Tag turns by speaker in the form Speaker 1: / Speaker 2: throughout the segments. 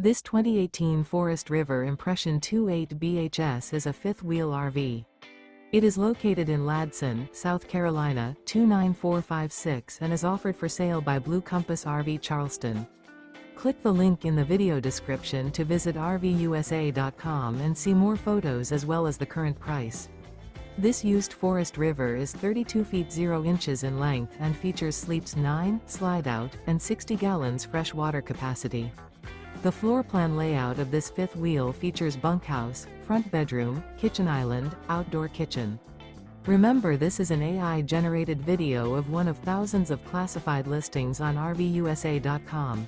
Speaker 1: This 2018 Forest River Impression 28 BHS is a fifth-wheel RV. It is located in Ladson, South Carolina, 29456 and is offered for sale by Blue Compass RV Charleston. Click the link in the video description to visit RVUSA.com and see more photos as well as the current price. This used Forest River is 32 feet 0 inches in length and features sleeps 9, slide-out, and 60 gallons fresh water capacity. The floor plan layout of this fifth wheel features bunkhouse, front bedroom, kitchen island, outdoor kitchen. Remember, this is an AI-generated video of one of thousands of classified listings on RVUSA.com.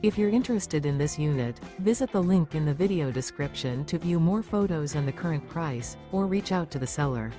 Speaker 1: If you're interested in this unit, visit the link in the video description to view more photos and the current price, or reach out to the seller.